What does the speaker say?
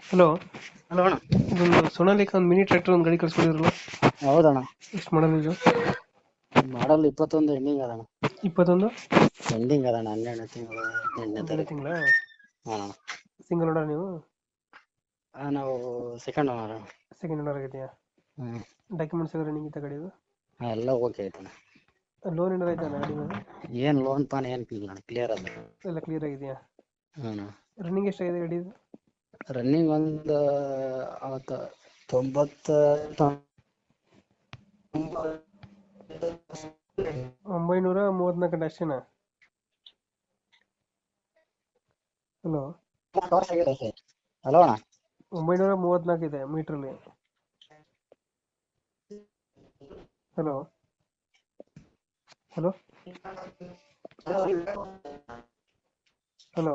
Hello. Hello ಅಣ್ಣ. ಇದೊಂದು ಸೊನಾಲಿಕ ಒಂದು ಮಿನಿ ಟ್ರ್ಯಾಕ್ಟರ್ ಒಂದು ಗಾಡಿ ಕಳ್ಸ್ಕೊಡಿದ್ರಲ್ಲ. ಹೌದಣ್ಣ. ಎಷ್ಟು ಮಾಡಲ್ ಇದು? ಮಾಡಲ್ 21 ಎಂಡಿಂಗ್ ಅದಣ್ಣ. 21 ಎಂಡಿಂಗ್ ಅದಣ್ಣ, 12 ತಿಂಗಳು 8ನೇ 12 ತಾರೀಕು. ತಿಂಗಳ. ಹಾ. ಸಿಂಗಲ್ ಓನರ್ ನೀವು? ನಾವು ಸೆಕೆಂಡ್ ಓನರ್. ಸೆಕೆಂಡ್ ಓನರ್ ಆಗಿದೆಯಾ? ಹ್ಮ್. ಡಾಕ್ಯುಮೆಂಟ್ಸ್ ಎಲ್ಲ ರನ್ನಿಂಗ್ ಇತ್ತ ಗಾಡಿದು? ಎಲ್ಲ ಓಕೆ ಐತಣ್ಣ. ಲೋನ್ ಏನಾರು ಆಯ್ತಾ ಗಾಡಿ ಮೇಲೆ? ಏನ್ ಲೋನ್ ಪಾನ್ ಏನ್ ಇಲ್ಲ ಅಣ್ಣ, ಕ್ಲಿಯರ್ ಅದ. ಎಲ್ಲ ಕ್ಲಿಯರ್ ಆಗಿದೆಯಾ? ಹ್ಮ್. ರನ್ನಿಂಗ್ ಎಷ್ಟಾಗಿದೆ ಗಾಡಿದು? ರನ್ನಿಂಗ್ ಒಂದು 90 934 ಅಷ್ಟೇನಾ? ಹಲೋ. ಹಲೋ ಅಣ್ಣ. 934 ಇದೆ ಮೀಟ್ರಲ್ಲಿ. ಹಲೋ. ಹಲೋ. ಹಲೋ.